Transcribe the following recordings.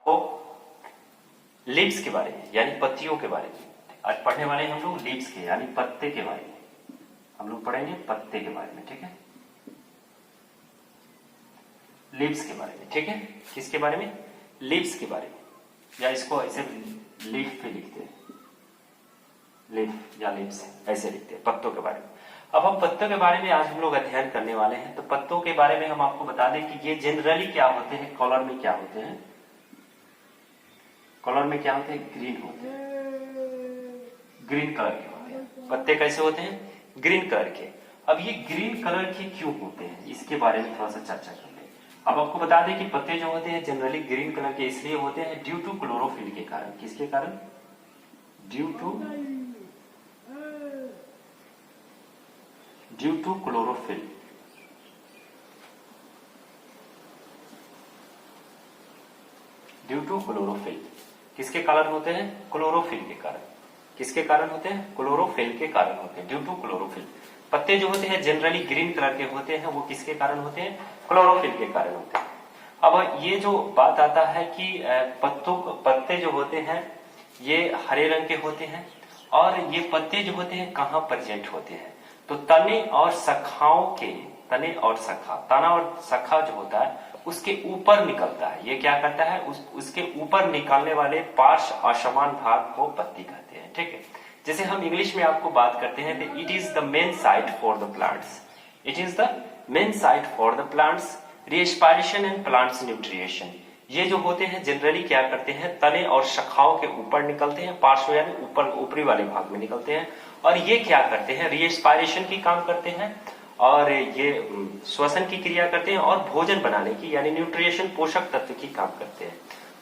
वो लीव्स के बारे में यानी पत्तियों के बारे में आज पढ़ने वाले हैं हम लोग लीव्स के यानी पत्ते के बारे में हम लोग पढ़ेंगे पत्ते के बारे में। ठीक है, लीव्स के बारे में। ठीक है, किसके बारे में? लीव्स के बारे में, या इसको ऐसे लीफ पे लिखते हैं, लीफ या लीव्स ऐसे लिखते हैं पत्तों के बारे में। अब हम पत्तों के बारे में आज हम लोग अध्ययन करने वाले हैं। तो पत्तों के बारे में हम आपको बता दें कि ये जनरली क्या होते हैं, कलर में क्या होते हैं, कलर में क्या होते हैं, ग्रीन होते हैं, ग्रीन कलर के होते हैं। पत्ते कैसे होते हैं? ग्रीन कलर के। अब ये ग्रीन कलर के क्यों होते हैं, इसके बारे में थोड़ा सा चर्चा कर ले। अब आपको बता दें कि पत्ते जो होते हैं जनरली ग्रीन कलर के इसलिए होते हैं ड्यू टू क्लोरोफिल के कारण। किसके कारण? Due to chlorophyll. Due to chlorophyll किसके कारण होते हैं? क्लोरोफिल के कारण। किसके कारण होते हैं? क्लोरोफिल के कारण होते हैं, ड्यू टू क्लोरोफिल। पत्ते जो होते हैं जनरली ग्रीन कलर के होते हैं, वो किसके कारण होते हैं? क्लोरोफिल के कारण होते हैं। अब ये जो बात आता है कि पत्ते जो होते हैं ये हरे रंग के होते हैं, और ये पत्ते जो होते हैं कहाँ प्रेजेंट होते हैं? तो तने और शाखाओं के, तने और शाखा, तना और शाखा जो होता है उसके ऊपर निकलता है। ये क्या करता है? उसके ऊपर निकलने वाले पार्श्व असमान भाग को पत्ती कहते हैं। ठीक है, जैसे हम इंग्लिश में आपको बात करते हैं तो it is the main site for the plants, it is the main site for the plants respiration and plants nutrition. ये जो होते हैं जनरली क्या करते हैं, तने और शाखाओं के ऊपर निकलते हैं, पार्श्व यानी ऊपर ऊपरी वाले भाग में निकलते हैं, और ये क्या करते हैं? रिएस्पायरेशन की काम करते हैं, और ये श्वसन की क्रिया करते हैं, और भोजन बनाने की यानी न्यूट्रिएशन पोषक तत्व की काम करते हैं।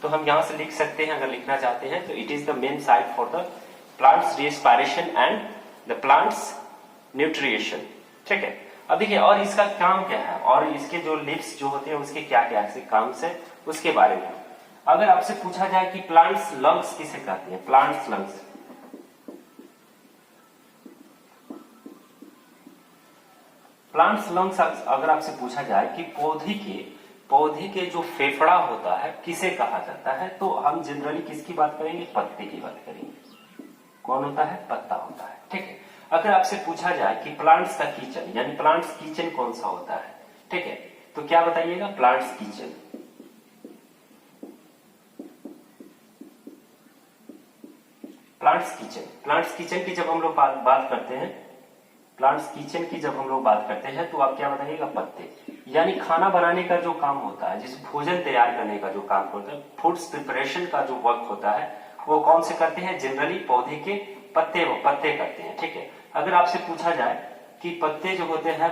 तो हम यहां से लिख सकते हैं, अगर लिखना चाहते हैं तो it is the main site for the plants respiration and the plants nutrition. ठीक है, अब देखिए और इसका काम क्या है, और इसके जो लिप्स जो होते हैं उसके क्या क्या से काम से, उसके बारे में अगर आपसे पूछा जाए कि प्लांट्स लंग्स किसे कहते हैं, प्लांट्स लंग्स, प्लांट्स लंग्स अगर आपसे पूछा जाए कि पौधे के जो फेफड़ा होता है किसे कहा जाता है, तो हम जनरली किसकी बात करेंगे? पत्ते की बात करेंगे। कौन होता है? पत्ता होता है। ठीक है, अगर आपसे पूछा जाए कि प्लांट्स का किचन यानी प्लांट्स किचन कौन सा होता है, ठीक है, तो क्या बताइएगा? Plants kitchen. प्लांट्स किचन की जब हम लोग बात करते हैं, प्लांट्स किचन की जब हम लोग बात करते हैं तो आप क्या बताइएगा? पत्ते। यानी खाना बनाने का जो काम होता है, जिस भोजन तैयार करने का जो काम होता है, फूड्स प्रिपरेशन का जो वर्क होता है, वो कौन से करते हैं? जनरली पौधे के पत्ते करते हैं। ठीक है, अगर आपसे पूछा जाए कि पत्ते जो होते हैं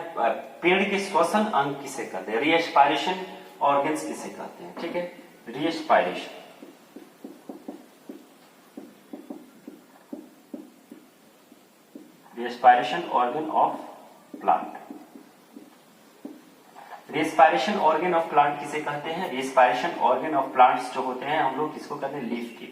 पेड़ के श्वसन अंग किसे कहते हैं, रिएस्पायरेशन ऑर्गन्स किसे कहते हैं? ठीक है, respiration, respiration organ of plant. Respiration organ of plant किसे कहते हैं? रिएस्पायरेशन ऑर्गन ऑफ प्लांट्स जो होते हैं हम लोग किसको कहते हैं? लीफ के,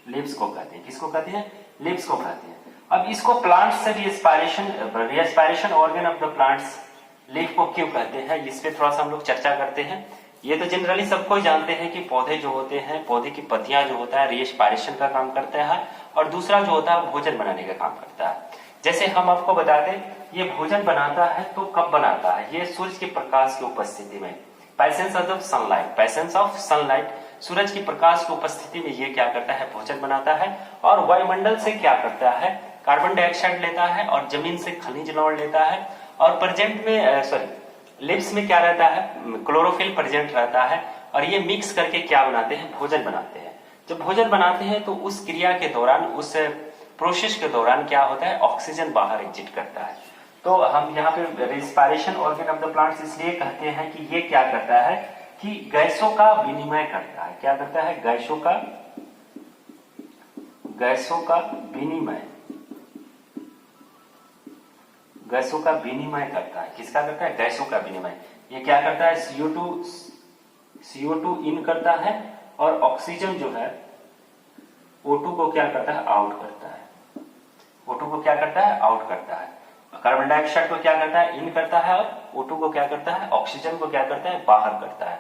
लीव्स को कहते हैं। किसको कहते हैं? लीव्स को कहते हैं। अब इसको प्लांट से respiration organ of the plants leaf को क्यों कहते हैं, इस पे थोड़ा सा हम लोग चर्चा करते हैं। ये तो जनरली सबको जानते हैं कि पौधे जो होते हैं, पौधे की पत्तियां जो होता है रिएस्पायरेशन का काम करता है, और दूसरा जो होता है भोजन बनाने का काम करता है। जैसे हम आपको बता दें, ये भोजन बनाता है तो कब बनाता है? ये सूर्य के प्रकाश की उपस्थिति में, presence of sunlight, presence of sunlight, सूरज की प्रकाश की उपस्थिति में ये क्या करता है? भोजन बनाता है, और वायुमंडल से क्या करता है? कार्बन डाइऑक्साइड लेता है, और जमीन से खनिज लवण लेता है, और प्रेजेंट में लिप्स में क्या रहता है? क्लोरोफिल प्रेजेंट रहता है, और ये मिक्स करके क्या बनाते हैं? भोजन बनाते हैं। जब भोजन बनाते हैं तो उस क्रिया के दौरान, उस प्रोसेस के दौरान क्या होता है? ऑक्सीजन बाहर एग्जिट करता है। तो हम यहाँ पे respiration organ of the plants इसलिए कहते हैं कि ये क्या करता है कि गैसों का विनिमय करता है। क्या करता है? गैसों का विनिमय, गैसों का विनिमय करता है। किसका करता है? गैसों का विनिमय। ये क्या करता है? CO2 इन करता है, और ऑक्सीजन जो है O2 को क्या करता है? आउट करता है। O2 को क्या करता है? आउट करता है। कार्बन डाइऑक्साइड को क्या करता है? इन करता है, और O2 को क्या करता है? ऑक्सीजन को क्या करता है? बाहर करता है।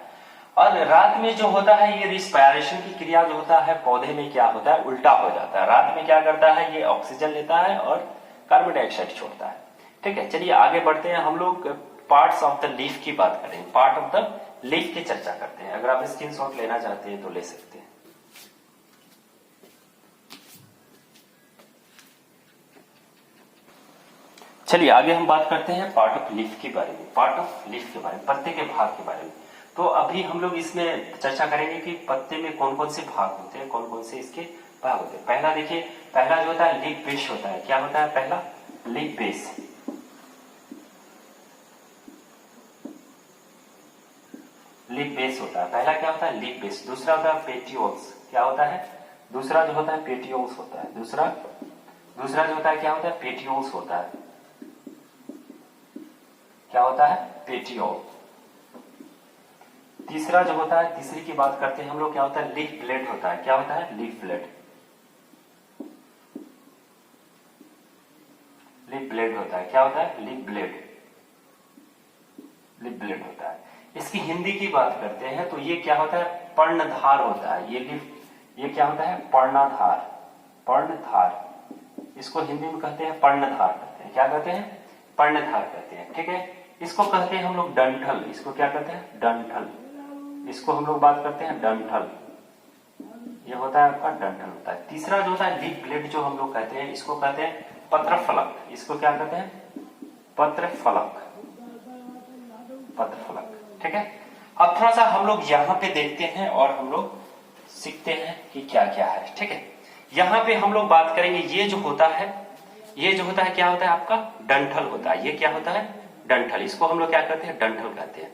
और रात में जो होता है ये रिस्पायरेशन की क्रिया जो होता है पौधे में क्या होता है, उल्टा हो जाता है। रात में क्या करता है, ये ऑक्सीजन लेता है और कार्बन डाइऑक्साइड छोड़ता है। ठीक है, चलिए आगे बढ़ते हैं। हम लोग पार्ट्स ऑफ द लीफ की बात करें, पार्ट ऑफ द लीफ की चर्चा करते हैं। अगर आप स्क्रीनशॉट लेना चाहते हैं तो ले सकते हैं। चलिए आगे हम बात करते हैं पार्ट ऑफ लीफ के बारे में, पार्ट ऑफ लीफ के बारे में, पत्ते के भाग के बारे में। तो अभी हम लोग इसमें चर्चा करेंगे कि पत्ते में कौन कौन से भाग होते हैं, कौन कौन से इसके भाग होते हैं। पहला देखिए, पहला जो होता है लीफ बेस होता है। क्या होता है पहला? Leaf base. लीफ बेस होता है पहला। क्या होता है? Leaf base. दूसरा होता है पेटियोल्स। क्या होता है? दूसरा जो होता है पेटियोल्स होता है। दूसरा जो होता है क्या होता है? पेटियोल्स होता है। क्या होता है? पेटियोल। तीसरा जो होता है, तीसरी की बात करते हैं हम लोग, क्या होता है? लीफ ब्लेड होता है। क्या होता है? Leaf blade. लीफ ब्लेड होता है। क्या होता है? Leaf blade. लीफ ब्लेड होता है। इसकी हिंदी की बात करते हैं तो ये क्या होता है? पर्णधार होता है। ये लीफ, ये क्या होता है? पर्णधार। पर्णधार, इसको हिंदी में कहते हैं पर्णधार कहते हैं। क्या कहते हैं? पर्णधार कहते हैं। ठीक है, इसको कहते हैं हम लोग डंठल। इसको क्या कहते हैं? डंठल। इसको हम लोग बात करते हैं डंठल। ये होता है आपका डंठल होता है। तीसरा जो होता है लीफ ब्लेड जो हम लोग कहते हैं, इसको कहते हैं पत्रफलक। इसको क्या कहते हैं? पत्रफलक। पत्रफलक। ठीक है, अब थोड़ा सा हम लोग यहाँ पे देखते हैं और हम लोग सीखते हैं कि क्या क्या है। ठीक है, यहाँ पे हम लोग बात करेंगे, ये जो होता है, ये जो होता है क्या होता है आपका? डंठल होता है। ये क्या होता है? डंठल। इसको हम लोग क्या कहते हैं? डंठल कहते हैं।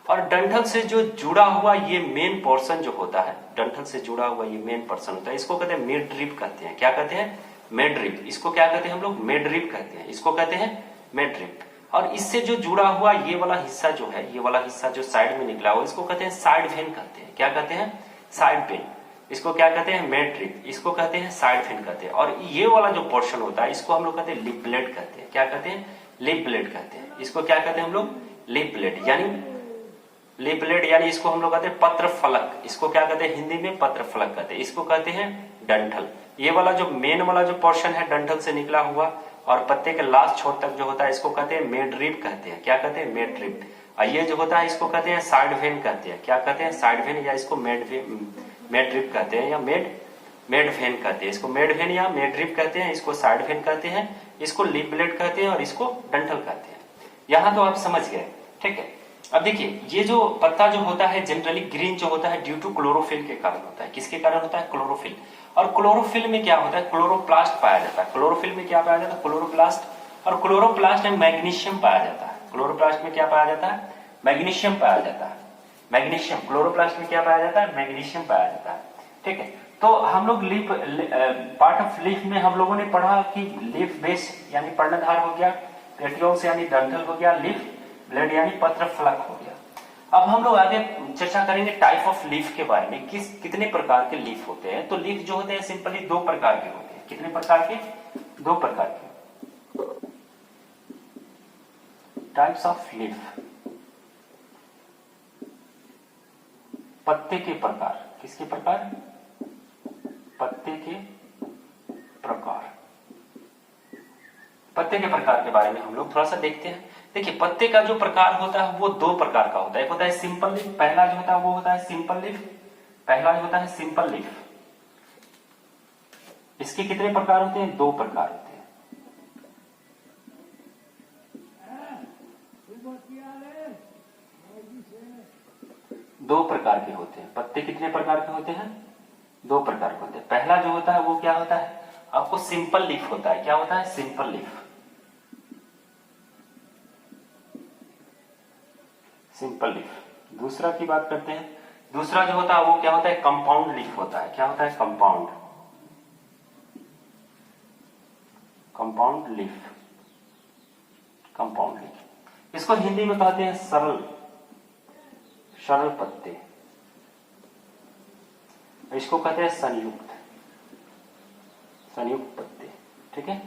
और डंठल से जो जुड़ा हुआ ये मेन पोर्शन जो होता है, डंठल से जुड़ा हुआ ये मेन पोर्शन होता है, इसको कहते हैं मिडरिप कहते हैं। क्या कहते हैं? मिडरिप। इसको क्या कहते हैं हम लोग? मिडरिप कहते हैं। इसको कहते हैं मिडरिप। और इससे जो जुड़ा हुआ ये वाला हिस्सा जो है, ये वाला हिस्सा जो साइड में निकला हुआ, इसको कहते हैं साइड वेन कहते हैं। क्या कहते हैं? Side when. इसको क्या कहते हैं? मिडरिप। इसको कहते हैं साइड वेन कहते हैं। और ये वाला जो पोर्शन होता है, इसको हम लोग कहते हैं लिप ब्लेड कहते हैं। क्या कहते हैं? लिप ब्लेड कहते हैं। इसको क्या कहते हैं हम लोग? Lip blade. यानी लिप ब्लेड, यानी इसको हम लोग कहते हैं पत्र फलक। इसको क्या कहते हैं? हिंदी में पत्र फलक कहते हैं। इसको कहते हैं डंठल। ये वाला जो मेन वाला जो पोर्शन है डंठल से निकला हुआ और पत्ते के लास्ट छोर तक जो होता है, इसको कहते हैं मिडरिप कहते हैं। क्या कहते हैं? मिडरिप। और ये जो होता है इसको कहते हैं साइड वेन कहते हैं। क्या कहते हैं? साइड वेन, या इसको मिडरिप कहते हैं, या मेड वेन कहते हैं। इसको मेड वेन या मिडरिप कहते हैं, इसको साइड वेन कहते हैं, इसको लिप ब्लेड कहते हैं और इसको डंठल कहते हैं। यहां तो आप समझ गए। ठीक है, अब देखिए, ये जो पत्ता जो होता है जनरली ग्रीन जो होता है ड्यू टू क्लोरोफिल के कारण होता है। किसके कारण होता है? क्लोरोफिल। और क्लोरोफिल में क्या होता है? क्लोरोप्लास्ट पाया जाता है। क्लोरोफिल में क्या पाया जाता है? क्लोरोप्लास्ट। और क्लोरोप्लास्ट में मैग्नीशियम पाया जाता है। क्लोरोप्लास्ट में क्या पाया जाता है? मैग्नीशियम पाया जाता है। मैग्नीशियम। क्लोरोप्लास्ट में क्या पाया जाता है? मैग्नीशियम पाया जाता है। ठीक है, तो हम लोग लीफ, पार्ट ऑफ लीफ में हम लोगों ने पढ़ा कि लीफ बेस यानी पर्णधार हो गया, पेटियोल्स यानी डंठल हो गया, लीफ ब्लेड यानी पत्र फलक हो गया। अब हम लोग आगे चर्चा करेंगे टाइप ऑफ लीफ के बारे में, कितने प्रकार के लीफ होते हैं। तो लीफ जो होते हैं सिंपली दो प्रकार के होते हैं। कितने प्रकार के? दो प्रकार के। Types of leaf. पत्ते के प्रकार। किसके प्रकार? पत्ते के प्रकार। पत्ते के प्रकार के बारे में हम लोग थोड़ा सा देखते हैं। देखिए, पत्ते का जो प्रकार होता है वो दो प्रकार का होता है। एक होता है सिंपल लीफ। पहला जो होता है वो होता है सिंपल लीफ। पहला जो होता है सिंपल लीफ। इसके कितने प्रकार होते हैं? दो प्रकार होते हैं। दो प्रकार के होते हैं। पत्ते कितने प्रकार के होते हैं? दो प्रकार के होते हैं। पहला जो होता है वो क्या होता है आपको? सिंपल लीफ होता है। क्या होता है? Simple leaf. Simple leaf. दूसरा की बात करते हैं। दूसरा जो होता है वो क्या होता है? कंपाउंड लीफ होता है। क्या होता है? Compound. Compound leaf. Compound leaf. इसको हिंदी में कहते हैं सरल, सरल पत्ते। इसको कहते हैं संयुक्त, संयुक्त पत्ते। ठीक है,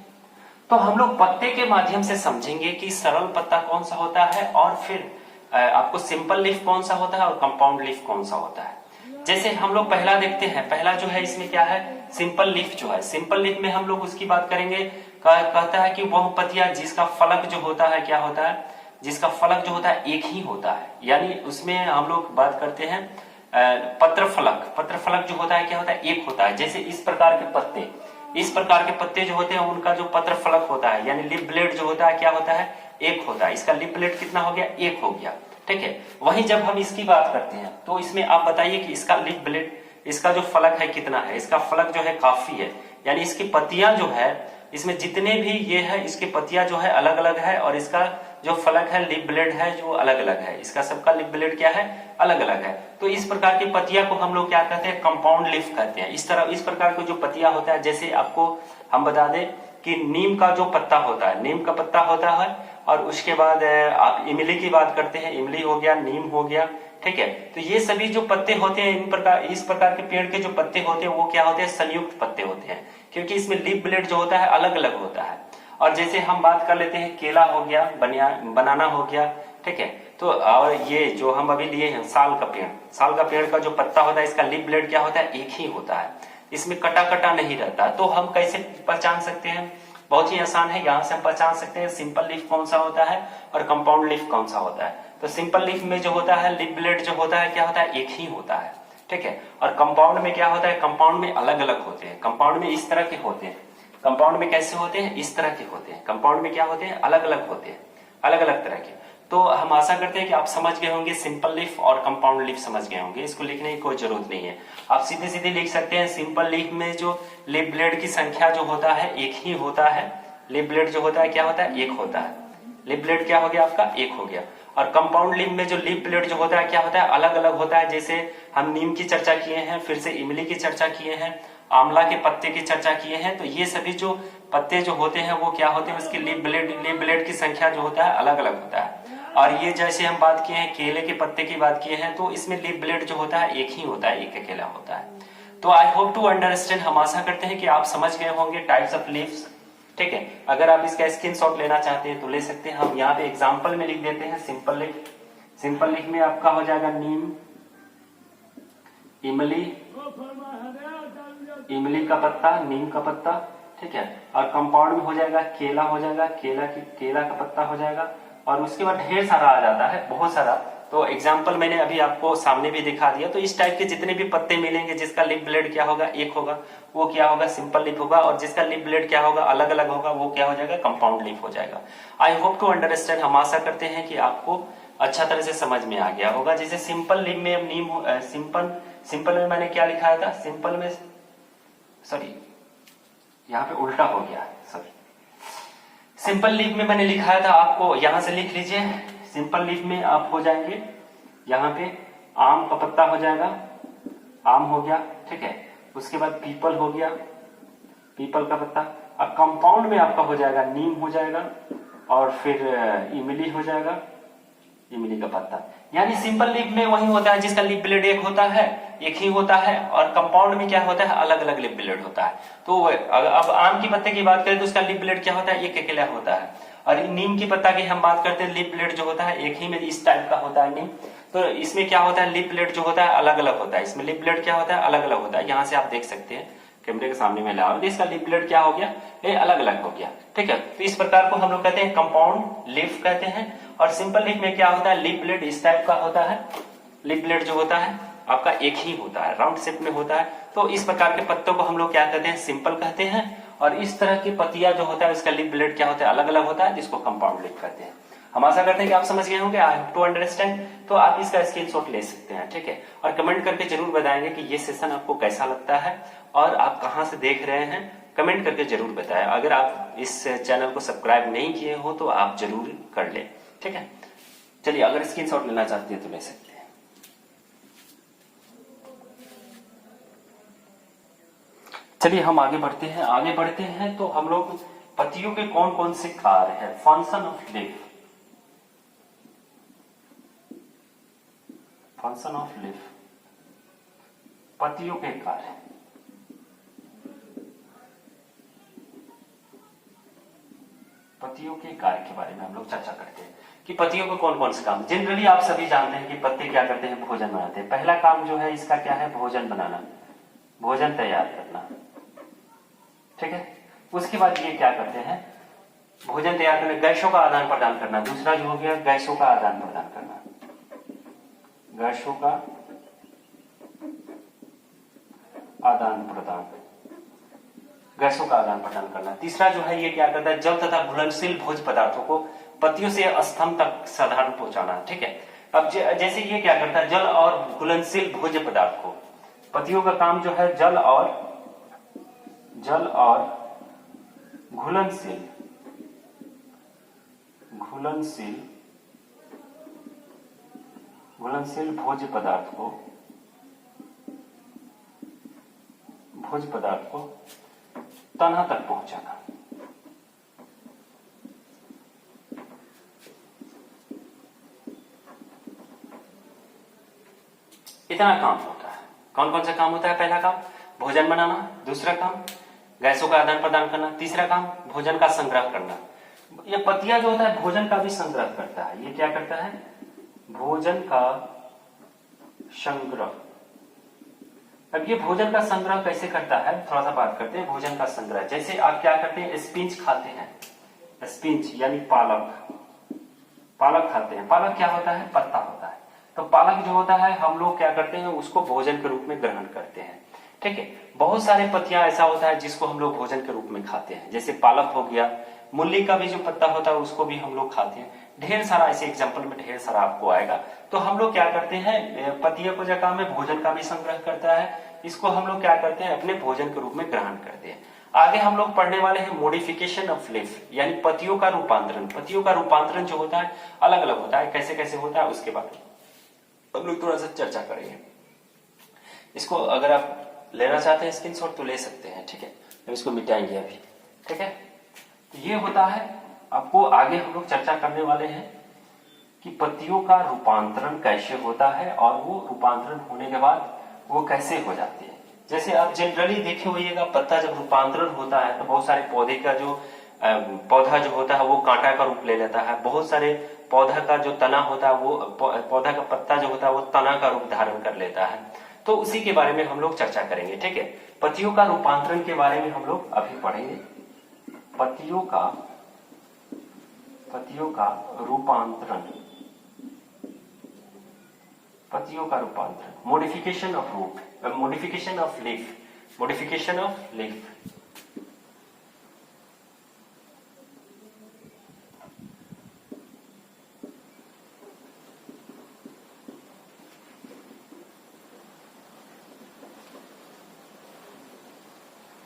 तो हम लोग पत्ते के माध्यम से समझेंगे कि सरल पत्ता कौन सा होता है और फिर आपको सिंपल लीफ कौन सा होता है और कंपाउंड लीफ कौन सा होता है। जैसे हम लोग पहला देखते हैं, पहला जो है इसमें क्या है, सिंपल लीफ जो है, सिंपल लीफ में हम लोग उसकी बात करेंगे, कहता है कि वह पत्तियां जिसका फलक जो होता है क्या होता है, जिसका फलक जो होता है एक ही होता है, यानी उसमें हम लोग बात करते हैं पत्र फलक। पत्र फलक जो होता है क्या होता है, एक होता है। जैसे इस प्रकार के पत्ते, इस प्रकार के पत्ते जो होते हैं उनका जो पत्र फलक होता है यानी लिप ब्लेड जो होता है क्या होता है, एक होता है। इसका लिप ब्लेड कितना हो गया, एक हो गया, ठीक है। वहीं जब हम इसकी बात करते हैं तो इसमें आप बताइए कि इसका लिप ब्लेड, इसका जो फलक है कितना है, इसका फलक जो है काफी है, यानी इसकी पत्तियां जो है, इसमें जितने भी ये है इसकी पत्तियां जो है अलग अलग है, और इसका जो फलक है लिप ब्लेड है जो अलग अलग है, इसका सबका लिप ब्लेड क्या है, अलग अलग है। तो इस प्रकार की पत्तियां को हम लोग क्या कहते हैं, कंपाउंड लीफ कहते हैं। इस तरह इस प्रकार की जो पत्तियां होता है, जैसे आपको हम बता दें कि नीम का जो पत्ता होता है, नीम का पत्ता होता है, और उसके बाद आप इमली की बात करते हैं, इमली हो गया, नीम हो गया, ठीक है। तो ये सभी जो पत्ते होते हैं, इन प्रकार इस प्रकार के पेड़ के जो पत्ते होते हैं वो क्या होते हैं, संयुक्त पत्ते होते हैं, क्योंकि इसमें लीफ ब्लेड जो होता है अलग अलग होता है। और जैसे हम बात कर लेते हैं, केला हो गया, बनाना हो गया, ठीक है। तो और ये जो हम अभी लिए हैं साल का पेड़, साल का पेड़ का जो पत्ता होता है इसका लीफ ब्लेड क्या होता है, एक ही होता है, इसमें कटा कटा नहीं रहता। तो हम कैसे पहचान सकते हैं, बहुत ही आसान है, यहां से हम पहचान सकते हैं सिंपल लीफ कौन सा होता है और कंपाउंड लीफ कौन सा होता है। तो सिंपल लीफ में जो होता है लिप ब्लेड जो होता है क्या होता है, एक ही होता है, ठीक है। और कंपाउंड में क्या होता है, कंपाउंड में अलग अलग होते हैं, कंपाउंड में इस तरह के होते हैं, कंपाउंड में कैसे होते हैं, इस तरह के होते हैं, कंपाउंड में क्या होते हैं, अलग अलग होते हैं, अलग अलग तरह के। तो हम आशा करते हैं कि आप समझ गए होंगे, सिंपल लीफ और कंपाउंड लीफ समझ गए होंगे, इसको लिखने की कोई जरूरत नहीं है, आप सीधे सीधे लिख सकते हैं। सिंपल लीफ में जो लिप ब्लेड की संख्या जो होता है एक ही होता है, लिप ब्लेड जो होता है क्या होता है, एक होता है, लिप ब्लेड क्या हो गया आपका, एक हो गया। और कंपाउंड लीफ में जो लिप ब्लेड जो होता है क्या होता है, अलग अलग होता है। जैसे हम नीम की चर्चा किए हैं, फिर से इमली की चर्चा किए हैं, आंवला के पत्ते की चर्चा किए हैं, तो ये सभी जो पत्ते जो होते हैं वो क्या होते हैं, उसकी लिप ब्लेड की संख्या जो होता है अलग अलग होता है। और ये जैसे हम बात किए हैं केले के पत्ते की बात किए हैं, तो इसमें लिप ब्लेड जो होता है एक ही होता है, एक अकेला होता है। तो आई होप टू अंडरस्टैंड, हम आशा करते हैं कि आप समझ गए होंगे टाइप्स ऑफ लीव्स, ठीक है। अगर आप इसका स्क्रीनशॉट लेना चाहते हैं तो ले सकते हैं, हम यहाँ पे एग्जांपल में लिख देते हैं सिंपल लीफ। सिंपल लीफ में आपका हो जाएगा नीम, इमली, इमली का पत्ता, नीम का पत्ता, ठीक है। और कंपाउंड में हो जाएगा केला, हो जाएगा केला का पत्ता हो जाएगा, और उसके बाद ढेर सारा आ जाता है, बहुत सारा। तो एग्जाम्पल मैंने अभी आपको सामने भी दिखा दिया। तो इस टाइप के जितने भी पत्ते मिलेंगे जिसका लिप ब्लेड क्या होगा, एक होगा, वो क्या होगा, सिंपल लीफ होगा, और जिसका लिप ब्लेड क्या होगा, अलग अलग होगा, वो क्या हो जाएगा, कंपाउंड लीफ हो जाएगा। आई होप टू अंडरस्टैंड, हम आशा करते हैं कि आपको अच्छा तरह से समझ में आ गया होगा। जैसे सिंपल लीफ में नीम, सिंपल में मैंने क्या लिखाया था, सिंपल में, सॉरी यहाँ पे उल्टा हो गया, सॉरी, सिंपल लीफ में मैंने लिखाया था, आपको यहां से लिख लीजिए। सिंपल लीफ में आप हो जाएंगे, यहाँ पे आम का पत्ता हो जाएगा, आम हो गया, ठीक है। उसके बाद पीपल हो गया, पीपल का पत्ता। अब कंपाउंड में आपका हो जाएगा नीम हो जाएगा, और फिर इमली हो जाएगा, इमली का पत्ता। यानी सिंपल लीफ में वही होता है जिसका लिप ब्लेड एक होता है, एक ही होता है, और कंपाउंड में क्या होता है, अलग अलग लिप ब्लेड होता है। तो अब आम की पत्ते की बात करें तो उसका लिप ब्लेड क्या होता है, एक अकेला होता है। और नीम की पत्ता की हम बात करते हैं, लिप ब्लेड जो होता है एक ही में इस टाइप का होता है नीम। तो इसमें क्या होता है, लिप ब्लेड जो होता है अलग अलग होता है, इसमें लिप ब्लेड क्या होता है, अलग अलग होता है। यहाँ से आप देख सकते हैं, कैमरे के सामने में ला, इसका लिप ब्लेड क्या हो गया, ये अलग अलग हो गया, ठीक है। तो इस प्रकार को हम लोग कहते हैं कंपाउंड लीफ कहते हैं। और सिंपल लीफ में क्या होता है, लिप ब्लेड इस टाइप का होता है, लिप ब्लेड जो होता है आपका एक ही होता है, राउंड शेप में होता है। तो इस प्रकार के पत्तों को हम लोग क्या कहते हैं, सिंपल कहते हैं। और इस तरह की पत्तियां जो होता है उसका लिप ब्लेड क्या होता है, अलग अलग होता है, जिसको कंपाउंड लीफ कहते हैं। हम आशा करते हैं कि आप समझ गए होंगे, आई होप टू अंडरस्टैंड। तो आप इसका स्क्रीनशॉट ले सकते हैं, ठीक है। और कमेंट करके जरूर बताएंगे कि ये सेशन आपको कैसा लगता है और आप कहां से देख रहे हैं, कमेंट करके जरूर बताएं। अगर आप इस चैनल को सब्सक्राइब नहीं किए हो तो आप जरूर कर ले, ठीक है। चलिए, अगर स्क्रीनशॉट लेना चाहते हैं तो ले सकते हैं। चलिए हम आगे बढ़ते हैं। तो हम लोग पत्तियों के कौन कौन से कार्य है, function of leaf, function of leaf, पत्तियों के कार्य। पत्तियों के कार्य के बारे में हम लोग चर्चा करते हैं कि पत्तियों को कौन कौन से काम। जनरली आप सभी जानते हैं कि पत्ते क्या करते हैं, भोजन बनाते हैं। पहला काम जो है इसका क्या है, भोजन बनाना, भोजन तैयार करना, ठीक है। उसके बाद ये क्या करते हैं, भोजन तैयार करने, गैसों का आदान प्रदान करना। दूसरा जो हो गया गैसों का आदान प्रदान करना, गैसों का आदान प्रदान, गैसों का आदान प्रदान करना। तीसरा जो है ये क्या करता है, जल तथा घुलनशील भोज्य पदार्थों को पत्तियों से स्तंभ तक साधारण पहुंचाना, ठीक है। अब जैसे ये क्या करता है, जल और घुलनशील भोज्य पदार्थ को, पत्तियों का काम जो है जल और घुलनशील भोज्य पदार्थ को तना तक पहुंचाना। इतना काम होता है। कौन कौन सा काम होता है, पहला काम भोजन बनाना, दूसरा काम गैसों का आदान प्रदान करना, तीसरा काम भोजन का संग्रह करना। ये पत्तियां जो होता है भोजन का भी संग्रह करता है। ये क्या करता है, भोजन का संग्रह। अब ये भोजन का संग्रह कैसे करता है, थोड़ा सा बात करते हैं। भोजन का संग्रह, जैसे आप क्या करते हैं, स्पिंच खाते हैं, स्पिंच यानी पालक खाते हैं। पालक क्या होता है, पत्ता होता है। तो पालक जो होता है हम लोग क्या करते हैं, उसको भोजन के रूप में ग्रहण करते हैं, ठीक है। बहुत सारे पत्तियां ऐसा होता है जिसको हम लोग भोजन के रूप में खाते हैं, जैसे पालक हो गया, मूली का भी जो पत्ता होता है उसको भी हम लोग खाते हैं। ढेर सारा ऐसे एग्जाम्पल में ढेर सारा आपको आएगा। तो हम लोग क्या करते हैं, पत्तियों को जगह में भोजन का भी संग्रह करता है, इसको हम लोग क्या करते हैं, अपने भोजन के रूप में ग्रहण करते हैं। आगे हम लोग पढ़ने वाले हैं मॉडिफिकेशन ऑफ लीफ, यानी पत्तियों का रूपांतरण। पत्तियों का रूपांतरण जो होता है अलग अलग होता है, कैसे कैसे होता है उसके बारे में हम लोग थोड़ा सा चर्चा करेंगे। इसको अगर आप लेना चाहते हैं स्क्रीनशॉट तो ले सकते हैं, ठीक है। हम इसको मिटाएंगे अभी, ठीक है। तो ये होता है, आपको आगे हम लोग चर्चा करने वाले हैं कि पत्तियों का रूपांतरण कैसे होता है और वो रूपांतरण होने के बाद वो कैसे हो जाती है। जैसे आप जनरली देखे होइएगा, पत्ता जब रूपांतरण होता है तो बहुत सारे पौधे का जो पौधा जो होता है वो कांटा का रूप ले लेता है। बहुत सारे पौधा का जो तना होता है वो पौधा का पत्ता जो होता है वो तना का रूप धारण कर लेता है। तो उसी के बारे में हम लोग चर्चा करेंगे, ठीक है। पत्तियों का रूपांतरण के बारे में हम लोग अभी पढ़ेंगे। पत्तियों का रूपांतरण, पत्तियों का रूपांतरण, modification of root, modification of leaf, modification of leaf.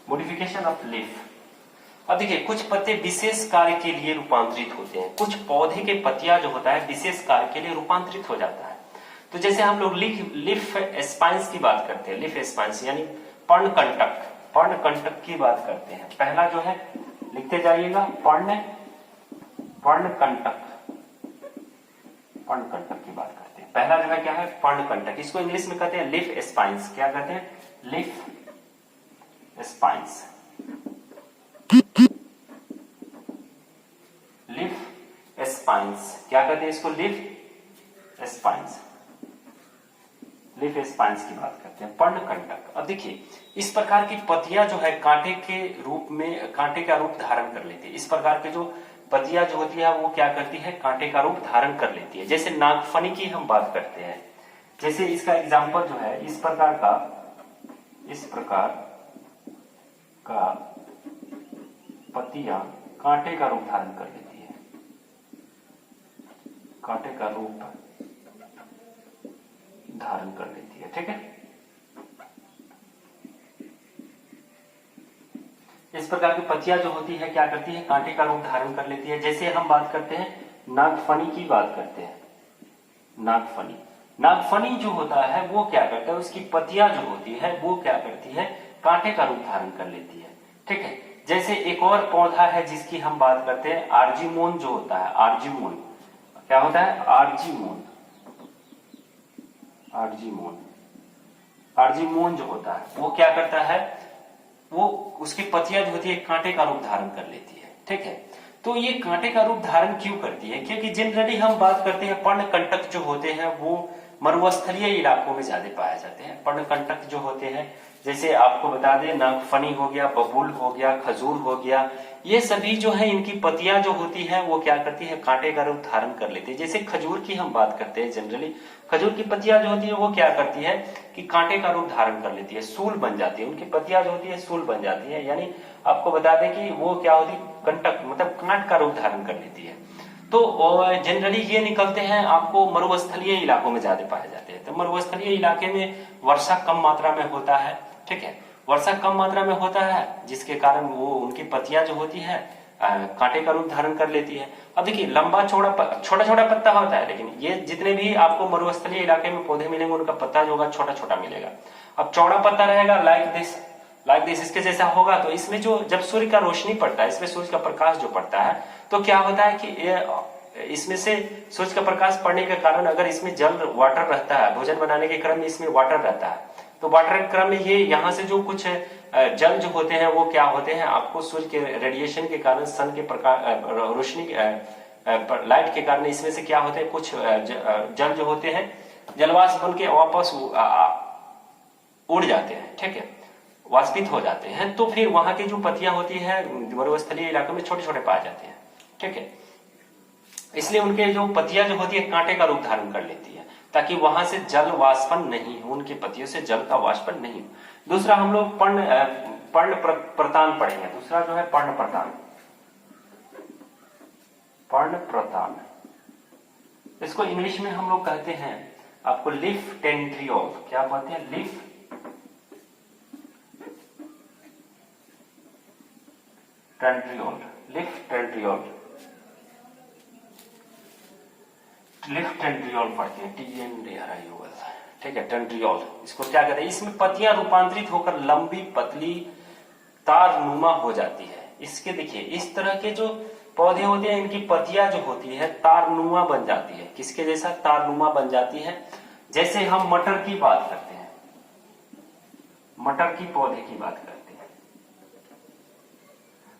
Modification of leaf. अब देखिए, कुछ पत्ते विशेष कार्य के लिए रूपांतरित होते हैं। कुछ पौधे के पत्तियां जो होता है विशेष कार्य के लिए रूपांतरित हो जाता है। तो जैसे हम लोग लीफ स्पाइंस की बात करते हैं, लीफ स्पाइंस यानी पर्णकंटक की बात करते हैं। पहला जो है लिखते जाइएगा, पर्णकंटक की बात करते हैं। पहला जो है क्या है, पर्णकंटक। इसको इंग्लिश में कहते हैं लीफ स्पाइंस। क्या कहते हैं, लीफ स्पाइंस। लीफ स्पाइंस क्या कहते हैं इसको, लीफ स्पाइंस। लीफ स्पाइंस की बात करते हैं, पर्णकंटक। अब देखिए, इस प्रकार की पत्तियां जो है कांटे के रूप में, कांटे का रूप धारण कर लेती है। इस प्रकार के जो पत्तियां जो होती है वो क्या करती है, कांटे का रूप धारण कर लेती है। जैसे नागफनी की हम बात करते हैं, जैसे इसका एग्जाम्पल जो है, इस प्रकार का पत्तियां कांटे का रूप धारण कर लेती है, कांटे का रूप धारण कर लेती है, ठीक है। इस प्रकार की पत्तियां जो होती है क्या करती है, कांटे का रूप धारण कर लेती है। जैसे हम बात करते हैं नागफनी की बात करते हैं, नागफनी जो होता है वो क्या करता है, उसकी पत्तियां जो होती है वो क्या करती है, कांटे का रूप धारण कर लेती है, ठीक है। जैसे एक और पौधा है जिसकी हम बात करते हैं, आर्जीमोन जो होता है, आर्जीमोन क्या होता है, आर्जीमोन जो होता है वो क्या करता है, वो उसकी पत्तियां जो होती है कांटे का रूप धारण कर लेती है, ठीक है। तो ये कांटे का रूप धारण क्यों करती है? क्योंकि जनरली हम बात करते हैं पर्णकंटक जो होते हैं वो मरुस्थलीय इलाकों में ज्यादा पाए जाते हैं। पर्णकंटक जो होते हैं, जैसे आपको बता दें, नागफनी हो गया, बबूल हो गया, खजूर हो गया, ये सभी जो है इनकी पत्तियां जो होती है वो क्या करती है? कांटे का रूप धारण कर लेती है। जैसे खजूर की हम बात करते हैं, जनरली खजूर की पत्तियां जो होती है वो क्या करती है कि कांटे का रूप धारण कर लेती है, सूल बन जाती है। उनकी पत्तियां जो होती है सूल बन जाती है, यानी आपको बता दें कि वो क्या होती है? कंटक मतलब कांट का रूप धारण कर लेती है। तो जनरली ये निकलते हैं आपको मरुस्थलीय इलाकों में ज्यादा पाए जाते हैं। तो मरुस्थलीय इलाके में वर्षा कम मात्रा में होता है, ठीक है, वर्षा कम मात्रा में होता है, जिसके कारण वो उनकी पत्तियां जो होती है कांटे का रूप धारण कर लेती है। अब देखिए, लंबा चौड़ा छोटा छोटा पत्ता होता है, लेकिन ये जितने भी आपको मरुस्थलीय इलाके में पौधे मिलेंगे उनका पत्ता जो होगा छोटा छोटा मिलेगा। अब चौड़ा पत्ता रहेगा लाइक दिस इसके जैसा होगा। तो इसमें जो जब सूर्य का रोशनी पड़ता है, इसमें सूर्य का प्रकाश जो पड़ता है, तो क्या होता है कि इसमें से सूर्य का प्रकाश पड़ने के कारण अगर इसमें जल वाटर रहता है, भोजन बनाने के क्रम में इसमें वाटर रहता है, तो वाटर के क्रम में ये यहाँ से जो कुछ जल जो होते हैं वो क्या होते हैं? आपको सूर्य के रेडिएशन के कारण, सन के प्रकाश रोशनी लाइट के कारण इसमें से क्या होते हैं? कुछ जल जो होते हैं जलवाष्प बन के वापस उड़ जाते हैं, ठीक है, वाष्पित हो जाते हैं। तो फिर वहां की जो पत्तियां होती है मरुस्थलीय इलाकों में छोटे छोटे पाए जाते हैं, ठीक है। इसलिए उनके जो पत्तियां जो होती है कांटे का रूप धारण कर लेती है, ताकि वहां से जल वाष्पन नहीं हो, उनकी पत्तियों से जल का वाष्पन नहीं हो। दूसरा हम लोग पर्ण प्रतान पढ़ेंगे। दूसरा जो है पर्ण प्रतान। पर्ण प्रतान, इसको इंग्लिश में हम लोग कहते हैं आपको लीफ टेंड्रियोल। क्या कहते हैं? लीफ टेंड्रियोल। लीफ टेंड्रियोल, लीफ टेंड्रियोल पढ़ते हैं, TNDRIOL, ठीक है, टेंड्रियोल। इसको क्या कहते हैं? इसमें पत्तियां रूपांतरित होकर लंबी पतली तार नुमा हो जाती है। इसके देखिए, इस तरह के जो पौधे होते हैं इनकी पत्तियां जो होती है तारनुमा बन जाती है। किसके जैसा? तारनुमा बन जाती है। जैसे हम मटर की बात करते हैं, मटर की पौधे की बात करते हैं,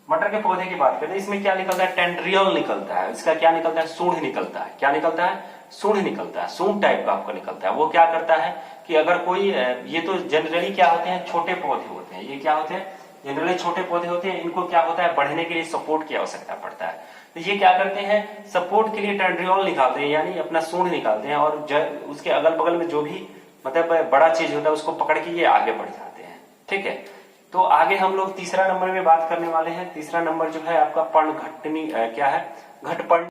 मटर के पौधे की बात करते हैं, इसमें क्या निकलता है? टेंड्रियल निकलता है। इसका क्या निकलता है? सूंड निकलता है। क्या निकलता है? सूंड निकलता है, सूंड टाइप का आपको निकलता है। वो क्या करता है कि अगर कोई, ये तो जनरली क्या होते हैं? छोटे पौधे होते हैं। ये क्या होते हैं? जनरली छोटे पौधे होते हैं। इनको क्या होता है? बढ़ने के लिए सपोर्ट की आवश्यकता पड़ता है। तो ये क्या करते हैं? सपोर्ट के लिए टेंड्रियोल निकालते हैं, यानी अपना सूंड निकालते हैं, और उसके अगल बगल में जो भी मतलब बड़ा चीज होता है उसको पकड़ के ये आगे बढ़ जाते हैं, ठीक है। तो आगे हम लोग तीसरा नंबर में बात करने वाले हैं। तीसरा नंबर जो है आपका पर्णघट्टनी क्या है? घटपर्णी।